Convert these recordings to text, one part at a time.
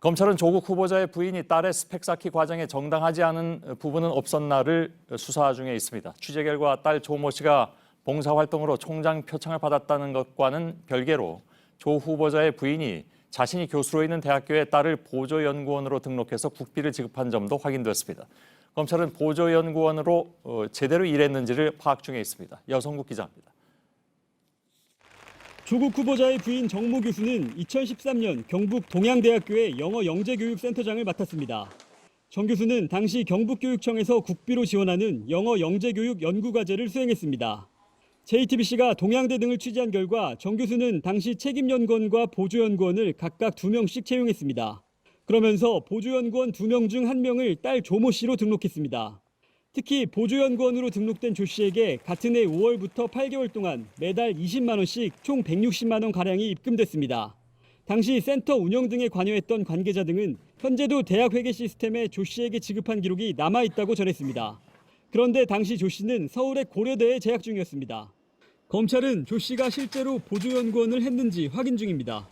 검찰은 조국 후보자의 부인이 딸의 스펙 쌓기 과정에 정당하지 않은 부분은 없었나를 수사 중에 있습니다. 취재 결과 딸 조모 씨가 봉사활동으로 총장 표창을 받았다는 것과는 별개로 조 후보자의 부인이 자신이 교수로 있는 대학교에 딸을 보조연구원으로 등록해서 국비를 지급한 점도 확인됐습니다. 검찰은 보조연구원으로 제대로 일했는지를 파악 중에 있습니다. 여성국 기자입니다. 조국 후보자의 부인 정모 교수는 2013년 경북 동양대학교의 영어 영재교육센터장을 맡았습니다. 정 교수는 당시 경북교육청에서 국비로 지원하는 영어 영재교육 연구과제를 수행했습니다. JTBC가 동양대 등을 취재한 결과 정 교수는 당시 책임연구원과 보조연구원을 각각 2명씩 채용했습니다. 그러면서 보조연구원 2명 중 1명을 딸 조모 씨로 등록했습니다. 특히 보조연구원으로 등록된 조 씨에게 같은 해 5월부터 8개월 동안 매달 20만 원씩 총 160만 원가량이 입금됐습니다. 당시 센터 운영 등에 관여했던 관계자 등은 현재도 대학 회계 시스템에 조 씨에게 지급한 기록이 남아있다고 전했습니다. 그런데 당시 조 씨는 서울의 고려대에 재학 중이었습니다. 검찰은 조 씨가 실제로 보조연구원을 했는지 확인 중입니다.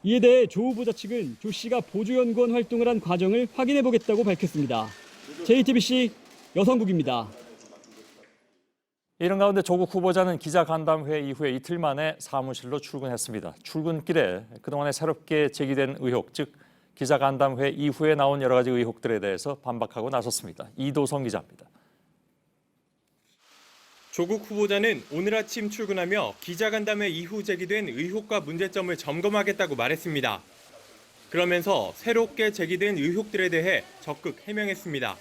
이에 대해 조 후보자 측은 조 씨가 보조연구원 활동을 한 과정을 확인해보겠다고 밝혔습니다. JTBC 여성국입니다. 이런 가운데 조국 후보자는 기자간담회 이후에 이틀 만에 사무실로 출근했습니다. 출근길에 그동안에 새롭게 제기된 의혹, 즉 기자간담회 이후에 나온 여러 가지 의혹들에 대해서 반박하고 나섰습니다. 이도성 기자입니다. 조국 후보자는 오늘 아침 출근하며 기자간담회 이후 제기된 의혹과 문제점을 점검하겠다고 말했습니다. 그러면서 새롭게 제기된 의혹들에 대해 적극 해명했습니다.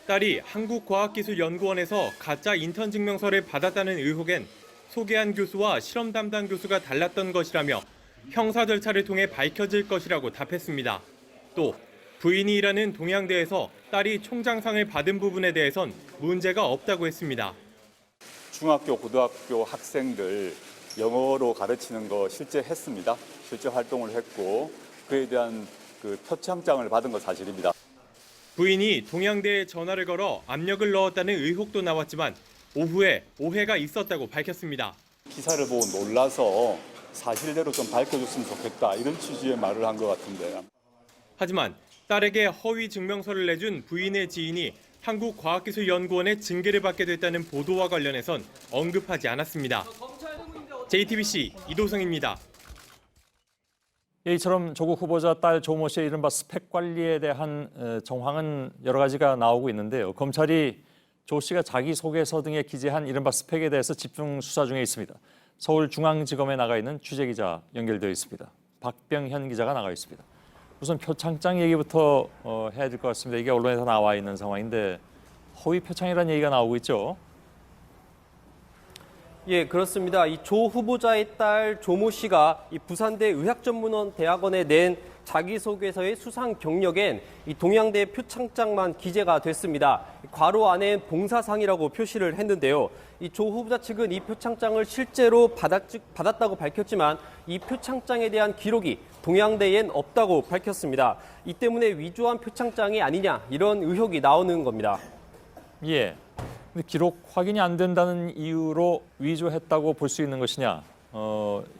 딸이 한국과학기술연구원에서 가짜 인턴 증명서를 받았다는 의혹엔 소개한 교수와 실험 담당 교수가 달랐던 것이라며 형사 절차를 통해 밝혀질 것이라고 답했습니다. 또 부인이 일하는 동양대에서 딸이 총장상을 받은 부분에 대해선 문제가 없다고 했습니다. 중학교, 고등학교 학생들 영어로 가르치는 거 실제 했습니다. 실제 활동을 했고 그에 대한 표창장을 받은 거 사실입니다. 부인이 동양대에 전화를 걸어 압력을 넣었다는 의혹도 나왔지만 오후에 오해가 있었다고 밝혔습니다. 기사를 보고 놀라서 사실대로 좀 밝혀줬으면 좋겠다 이런 취지의 말을 한 것 같은데. 하지만 딸에게 허위 증명서를 내준 부인의 지인이 한국과학기술연구원의 징계를 받게 됐다는 보도와 관련해선 언급하지 않았습니다. JTBC 이도성입니다. 이처럼 조국 후보자 딸 조모 씨의 이른바 스펙 관리에 대한 정황은 여러 가지가 나오고 있는데요. 검찰이 조 씨가 자기소개서 등에 기재한 이른바 스펙에 대해서 집중 수사 중에 있습니다. 서울중앙지검에 나가 있는 취재기자 연결되어 있습니다. 박병현 기자가 나가 있습니다. 우선 표창장 얘기부터 해야 될 것 같습니다. 이게 언론에서 나와 있는 상황인데 허위 표창이라는 얘기가 나오고 있죠. 예, 그렇습니다. 이 조 후보자의 딸 조모 씨가 이 부산대 의학전문원 대학원에 낸 자기소개서의 수상 경력엔 이 동양대 표창장만 기재가 됐습니다. 괄호 안엔 봉사상이라고 표시를 했는데요. 이 조 후보자 측은 이 표창장을 실제로 받았다고 밝혔지만 이 표창장에 대한 기록이 동양대엔 없다고 밝혔습니다. 이 때문에 위조한 표창장이 아니냐 이런 의혹이 나오는 겁니다. 예. 근데 기록 확인이 안 된다는 이유로 위조했다고 볼 수 있는 것이냐?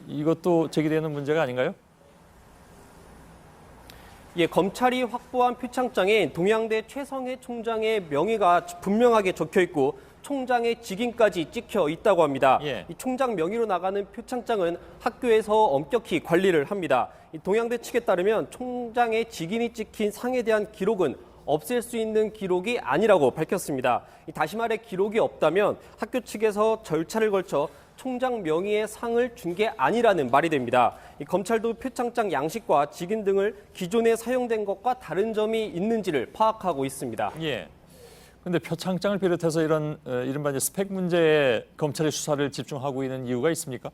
이것도 제기되는 문제가 아닌가요? 예, 검찰이 확보한 표창장에 동양대 최성해 총장의 명의가 분명하게 적혀 있고 총장의 직인까지 찍혀 있다고 합니다. 예. 이 총장 명의로 나가는 표창장은 학교에서 엄격히 관리를 합니다. 이 동양대 측에 따르면 총장의 직인이 찍힌 상에 대한 기록은 없앨 수 있는 기록이 아니라고 밝혔습니다. 다시 말해 기록이 없다면 학교 측에서 절차를 걸쳐 총장 명의의 상을 준 게 아니라는 말이 됩니다. 검찰도 표창장 양식과 직인 등을 기존에 사용된 것과 다른 점이 있는지를 파악하고 있습니다. 예. 근데 표창장을 비롯해서 이런 이른바 이제 스펙 문제에 검찰의 수사를 집중하고 있는 이유가 있습니까?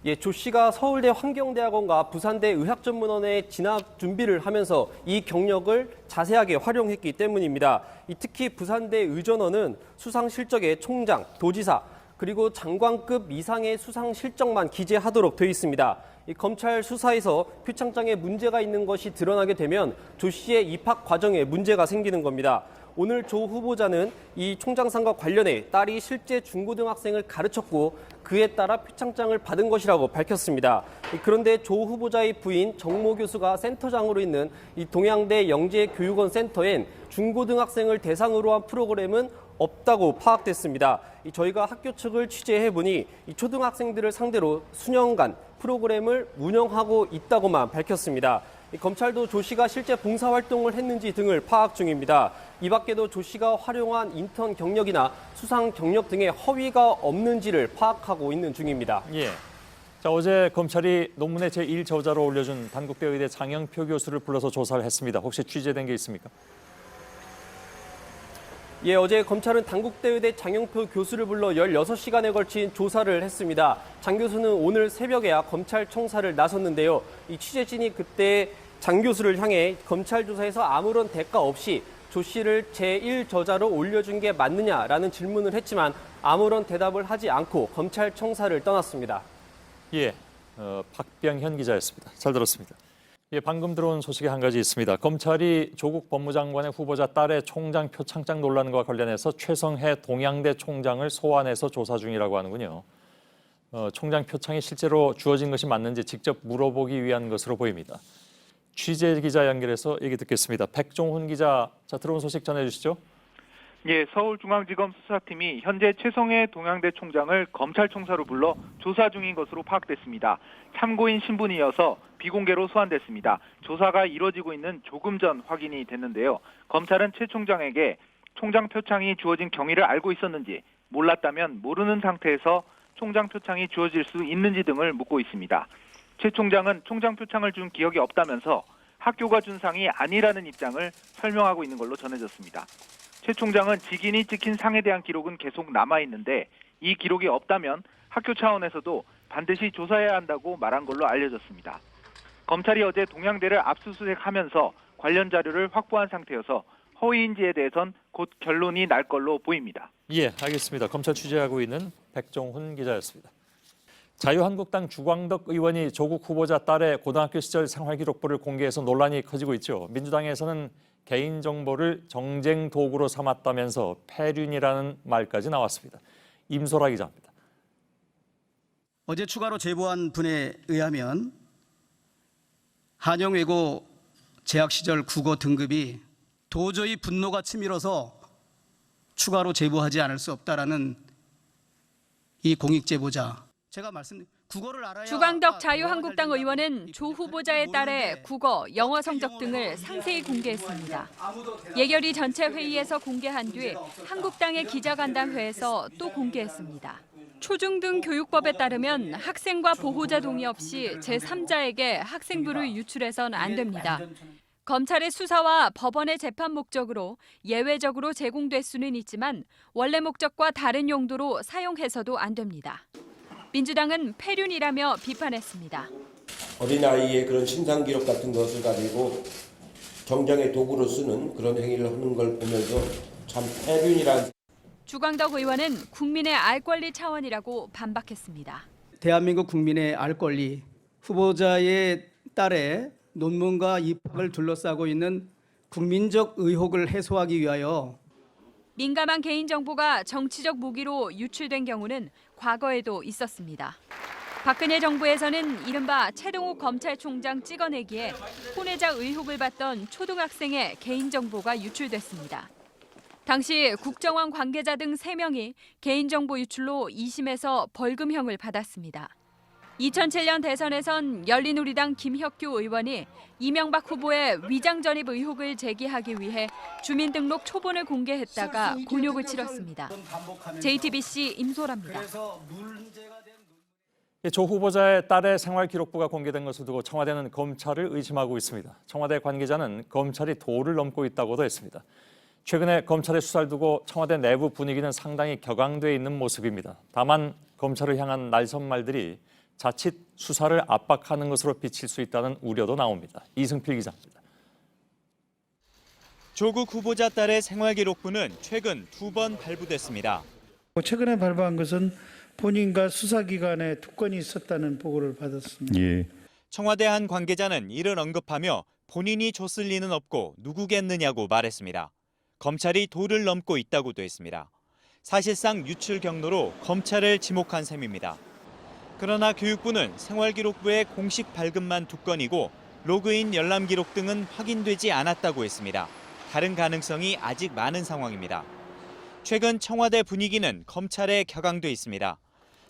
예, 조 씨가 서울대 환경대학원과 부산대 의학전문원에 진학 준비를 하면서 이 경력을 자세하게 활용했기 때문입니다. 특히 부산대 의전원은 수상 실적에 총장, 도지사, 그리고 장관급 이상의 수상 실적만 기재하도록 되어 있습니다. 검찰 수사에서 표창장에 문제가 있는 것이 드러나게 되면 조 씨의 입학 과정에 문제가 생기는 겁니다. 오늘 조 후보자는 이 총장상과 관련해 딸이 실제 중고등학생을 가르쳤고 그에 따라 표창장을 받은 것이라고 밝혔습니다. 그런데 조 후보자의 부인 정모 교수가 센터장으로 있는 이 동양대 영재교육원 센터엔 중고등학생을 대상으로 한 프로그램은 없다고 파악됐습니다. 저희가 학교 측을 취재해보니 이 초등학생들을 상대로 수년간 프로그램을 운영하고 있다고만 밝혔습니다. 검찰도 조 씨가 실제 봉사활동을 했는지 등을 파악 중입니다. 이 밖에도 조 씨가 활용한 인턴 경력이나 수상 경력 등의 허위가 없는지를 파악하고 있는 중입니다. 예. 자, 어제 검찰이 논문의 제1저자로 올려준 단국대 의대 장영표 교수를 불러서 조사를 했습니다. 혹시 취재된 게 있습니까? 예, 어제 검찰은 단국대 의대 장영표 교수를 불러 16시간에 걸친 조사를 했습니다. 장 교수는 오늘 새벽에야 검찰 청사를 나섰는데요. 이 취재진이 그때 장 교수를 향해 검찰 조사에서 아무런 대가 없이 조 씨를 제1저자로 올려준 게 맞느냐라는 질문을 했지만 아무런 대답을 하지 않고 검찰 청사를 떠났습니다. 예, 박병현 기자였습니다. 잘 들었습니다. 예, 방금 들어온 소식이 한 가지 있습니다. 검찰이 조국 법무장관의 후보자 딸의 총장 표창장 논란과 관련해서 최성해 동양대 총장을 소환해서 조사 중이라고 하는군요. 총장 표창이 실제로 주어진 것이 맞는지 직접 물어보기 위한 것으로 보입니다. 취재 기자 연결해서 얘기 듣겠습니다. 백종훈 기자, 자, 들어온 소식 전해주시죠. 예, 서울중앙지검 수사팀이 현재 최성해 동양대 총장을 검찰총사로 불러 조사 중인 것으로 파악됐습니다. 참고인 신분이어서 비공개로 소환됐습니다. 조사가 이뤄지고 있는 조금 전 확인이 됐는데요. 검찰은 최 총장에게 총장 표창이 주어진 경위를 알고 있었는지, 몰랐다면 모르는 상태에서 총장 표창이 주어질 수 있는지 등을 묻고 있습니다. 최 총장은 총장 표창을 준 기억이 없다면서 학교가 준 상이 아니라는 입장을 설명하고 있는 걸로 전해졌습니다. 최 총장은 직인이 찍힌 상에 대한 기록은 계속 남아있는데 이 기록이 없다면 학교 차원에서도 반드시 조사해야 한다고 말한 걸로 알려졌습니다. 검찰이 어제 동양대를 압수수색하면서 관련 자료를 확보한 상태여서 허위인지에 대해선 곧 결론이 날 걸로 보입니다. 예, 알겠습니다. 검찰 취재하고 있는 백종훈 기자였습니다. 자유한국당 주광덕 의원이 조국 후보자 딸의 고등학교 시절 생활기록부를 공개해서 논란이 커지고 있죠. 민주당에서는 개인정보를 정쟁 도구로 삼았다면서 폐륜이라는 말까지 나왔습니다. 임소라 기자입니다. 어제 추가로 제보한 분에 의하면 한영외고 재학 시절 국어 등급이 도저히 분노가 치밀어서 추가로 제보하지 않을 수 없다라는 이 공익 제보자. 제가 국어를 알아야 주광덕 자유한국당 의원은 조 후보자의 딸의 국어, 영어 성적 등을 상세히 공개했습니다. 예결위 전체 회의에서 공개한 뒤 한국당의 기자간담회에서 또 공개했습니다. 초중등 교육법에 따르면 학생과 보호자 동의 없이 제3자에게 학생부를 유출해선 안 됩니다. 검찰의 수사와 법원의 재판 목적으로 예외적으로 제공될 수는 있지만 원래 목적과 다른 용도로 사용해서도 안 됩니다. 민주당은 폐륜이라며 비판했습니다. 어린아이의 그런 신상기록 같은 것을 가지고 정쟁의 도구로 쓰는 그런 행위를 하는 걸 보면서 참 폐륜이란. 주광덕 의원은 국민의 알 권리 차원이라고 반박했습니다. 대한민국 국민의 알 권리, 후보자의 딸의 논문과 입학을 둘러싸고 있는 국민적 의혹을 해소하기 위하여 민감한 개인정보가 정치적 무기로 유출된 경우는 과거에도 있었습니다. 박근혜 정부에서는 이른바 최동욱 검찰총장 찍어내기에 혼외자 의혹을 받던 초등학생의 개인정보가 유출됐습니다. 당시 국정원 관계자 등 3명이 개인정보 유출로 2심에서 벌금형을 받았습니다. 2007년 대선에선 열린우리당 김혁규 의원이 이명박 후보의 위장 전입 의혹을 제기하기 위해 주민등록 초본을 공개했다가 곤욕을 치렀습니다. JTBC 임소라입니다. 조 후보자의 딸의 생활기록부가 공개된 것을 두고 청와대는 검찰을 의심하고 있습니다. 청와대 관계자는 검찰이 도를 넘고 있다고도 했습니다. 최근에 검찰의 수사를 두고 청와대 내부 분위기는 상당히 격앙돼 있는 모습입니다. 다만 검찰을 향한 날선 말들이 자칫 수사를 압박하는 것으로 비칠 수 있다는 우려도 나옵니다. 이승필 기자입니다. 조국 후보자 딸의 생활기록부는 최근 2번 발부됐습니다. 최근에 발부한 것은 본인과 수사기관에 특권이 있었다는 보고를 받았습니다. 예. 청와대 한 관계자는 이를 언급하며 본인이 줬을 리는 없고 누구겠느냐고 말했습니다. 검찰이 도를 넘고 있다고도 했습니다. 사실상 유출 경로로 검찰을 지목한 셈입니다. 그러나 교육부는 생활기록부의 공식 발급만 2건이고 로그인 열람 기록 등은 확인되지 않았다고 했습니다. 다른 가능성이 아직 많은 상황입니다. 최근 청와대 분위기는 검찰에 격앙돼 있습니다.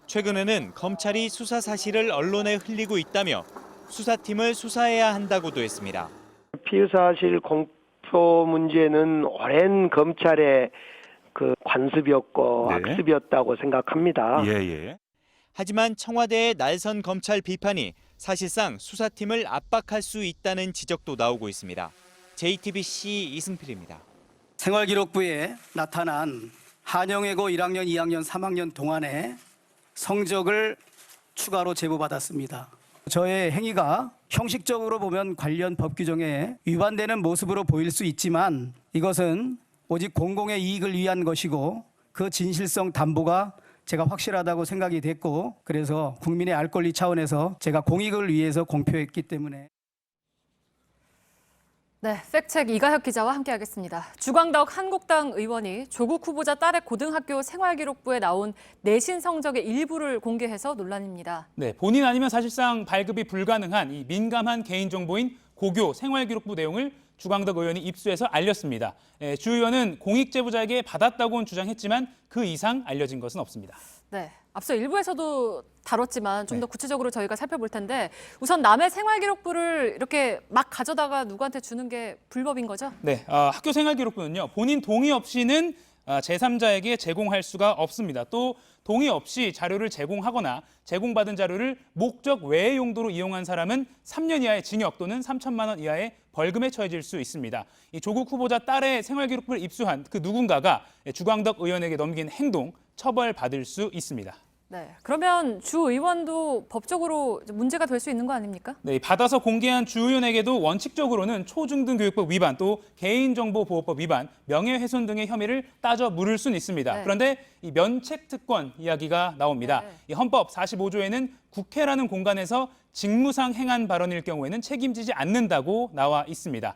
최근에는 검찰이 수사 사실을 언론에 흘리고 있다며 수사팀을 수사해야 한다고도 했습니다. 피의사실 공표 문제는 오랜 검찰의 그 관습이었고 악습이었다고 생각합니다. 하지만 청와대의 날선 검찰 비판이 사실상 수사팀을 압박할 수 있다는 지적도 나오고 있습니다. JTBC 이승필입니다. 생활기록부에 나타난 한영외고 1학년, 2학년, 3학년 동안의 성적을 추가로 제보받았습니다. 저의 행위가 형식적으로 보면 관련 법 규정에 위반되는 모습으로 보일 수 있지만 이것은 오직 공공의 이익을 위한 것이고 그 진실성 담보가 제가 확실하다고 생각이 됐고 그래서 국민의 알 권리 차원에서 제가 공익을 위해서 공표했기 때문에. 네, 팩트체크 이가혁 기자와 함께하겠습니다. 주광덕 한국당 의원이 조국 후보자 딸의 고등학교 생활기록부에 나온 내신 성적의 일부를 공개해서 논란입니다. 네, 본인 아니면 사실상 발급이 불가능한 이 민감한 개인정보인 고교 생활기록부 내용을 주광덕 의원이 입수해서 알렸습니다. 주 의원은 공익제보자에게 받았다고는 주장했지만 그 이상 알려진 것은 없습니다. 네, 앞서 일부에서도 다뤘지만 좀 더 구체적으로 저희가 살펴볼 텐데 우선 남의 생활기록부를 이렇게 막 가져다가 누구한테 주는 게 불법인 거죠? 네, 학교 생활기록부는요. 본인 동의 없이는 제3자에게 제공할 수가 없습니다. 또 동의 없이 자료를 제공하거나 제공받은 자료를 목적 외의 용도로 이용한 사람은 3년 이하의 징역 또는 3천만 원 이하의 벌금에 처해질 수 있습니다. 이 조국 후보자 딸의 생활기록부를 입수한 그 누군가가 주광덕 의원에게 넘긴 행동 처벌받을 수 있습니다. 네, 그러면 주 의원도 법적으로 문제가 될 수 있는 거 아닙니까? 네, 받아서 공개한 주 의원에게도 원칙적으로는 초중등교육법 위반 또 개인정보보호법 위반, 명예훼손 등의 혐의를 따져 물을 수는 있습니다. 네. 그런데 이 면책특권 이야기가 나옵니다. 네. 이 헌법 45조에는 국회라는 공간에서 직무상 행한 발언일 경우에는 책임지지 않는다고 나와 있습니다.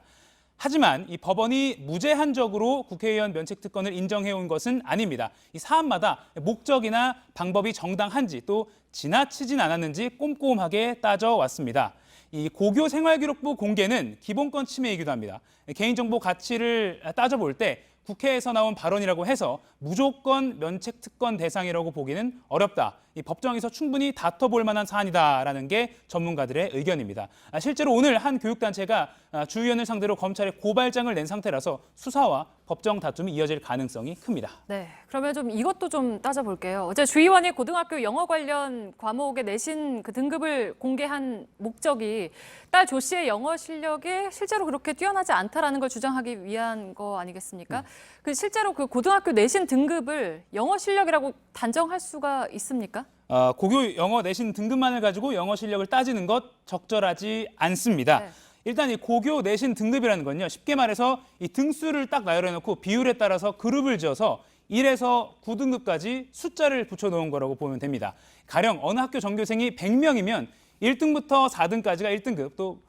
하지만 이 법원이 무제한적으로 국회의원 면책특권을 인정해온 것은 아닙니다. 이 사안마다 목적이나 방법이 정당한지 또 지나치진 않았는지 꼼꼼하게 따져왔습니다. 이 고교 생활기록부 공개는 기본권 침해이기도 합니다. 개인정보 가치를 따져볼 때 국회에서 나온 발언이라고 해서 무조건 면책특권 대상이라고 보기는 어렵다. 이 법정에서 충분히 다퉈볼 만한 사안이다라는 게 전문가들의 의견입니다. 실제로 오늘 한 교육단체가 주 의원을 상대로 검찰에 고발장을 낸 상태라서 수사와 법정 다툼이 이어질 가능성이 큽니다. 네, 그러면 좀 이것도 좀 따져볼게요. 어제 주 의원이 고등학교 영어 관련 과목의 내신 그 등급을 공개한 목적이 딸 조 씨의 영어 실력이 실제로 그렇게 뛰어나지 않다라는 걸 주장하기 위한 거 아니겠습니까? 그 실제로 그 고등학교 내신 등급을 영어 실력이라고 단정할 수가 있습니까? 고교 영어 내신 등급만을 가지고 영어 실력을 따지는 것 적절하지 않습니다. 네. 일단 이 고교 내신 등급이라는 건요. 쉽게 말해서 이 등수를 딱 나열해놓고 비율에 따라서 그룹을 지어서 1에서 9등급까지 숫자를 붙여놓은 거라고 보면 됩니다. 가령 어느 학교 전교생이 100명이면 1등부터 4등까지가 1등급, 또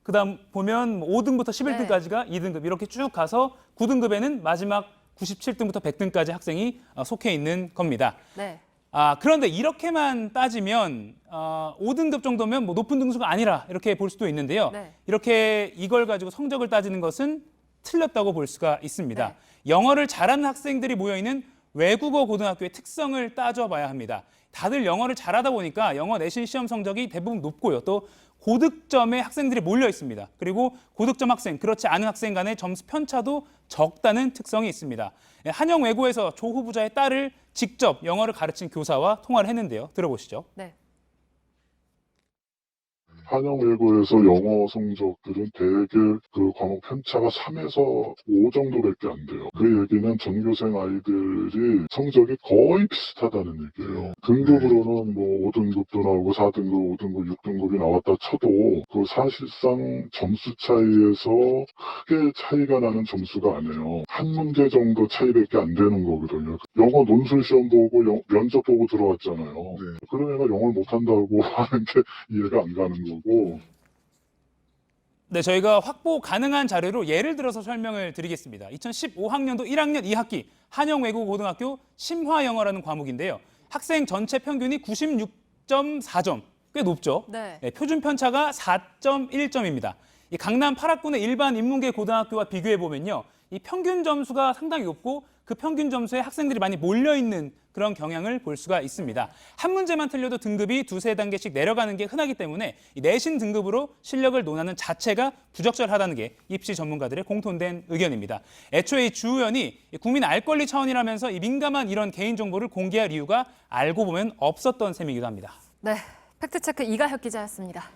그다음 보면 5등부터 11등까지가 2등급 이렇게 쭉 가서 9등급에는 마지막 97등부터 100등까지 학생이 속해 있는 겁니다. 네. 그런데 이렇게만 따지면 5등급 정도면 높은 등수가 아니라 이렇게 볼 수도 있는데요. 네. 이렇게 이걸 가지고 성적을 따지는 것은 틀렸다고 볼 수가 있습니다. 네. 영어를 잘하는 학생들이 모여있는 외국어 고등학교의 특성을 따져봐야 합니다. 다들 영어를 잘하다 보니까 영어 내신 시험 성적이 대부분 높고요. 또 고득점의 학생들이 몰려 있습니다. 그리고 고득점 학생, 그렇지 않은 학생 간의 점수 편차도 적다는 특성이 있습니다. 한영외고에서 조 후보자의 딸을 직접 영어를 가르친 교사와 통화를 했는데요. 들어보시죠. 네. 한영외고에서 영어 성적들은 대개 그 과목 편차가 3에서 5 정도밖에 안 돼요. 그 얘기는 전교생 아이들이 성적이 거의 비슷하다는 얘기예요. 등급으로는 5등급도 나오고 4등급, 5등급, 6등급이 나왔다 쳐도 그 사실상 점수 차이에서 크게 차이가 나는 점수가 아니에요. 한 문제 정도 차이밖에 안 되는 거거든요. 영어 논술 시험 보고 면접 보고 들어왔잖아요. 그런 애가 영어를 못한다고 하는 게 이해가 안 가는 거고. 네, 저희가 확보 가능한 자료로 예를 들어서 설명을 드리겠습니다. 2015학년도 1학년 2학기 한영외국어고등학교 심화영어라는 과목인데요. 학생 전체 평균이 96.4점, 꽤 높죠. 네. 네, 표준 편차가 4.1점입니다. 이 강남 8학군의 일반 인문계 고등학교와 비교해 보면요, 이 평균 점수가 상당히 높고 그 평균 점수에 학생들이 많이 몰려 있는 그런 경향을 볼 수가 있습니다. 한 문제만 틀려도 등급이 두세 단계씩 내려가는 게 흔하기 때문에 이 내신 등급으로 실력을 논하는 자체가 부적절하다는 게 입시 전문가들의 공통된 의견입니다. 애초에 이 주 의원이 국민 알 권리 차원이라면서 이 민감한 이런 개인 정보를 공개할 이유가 알고 보면 없었던 셈이기도 합니다. 네, 팩트체크 이가혁 기자였습니다.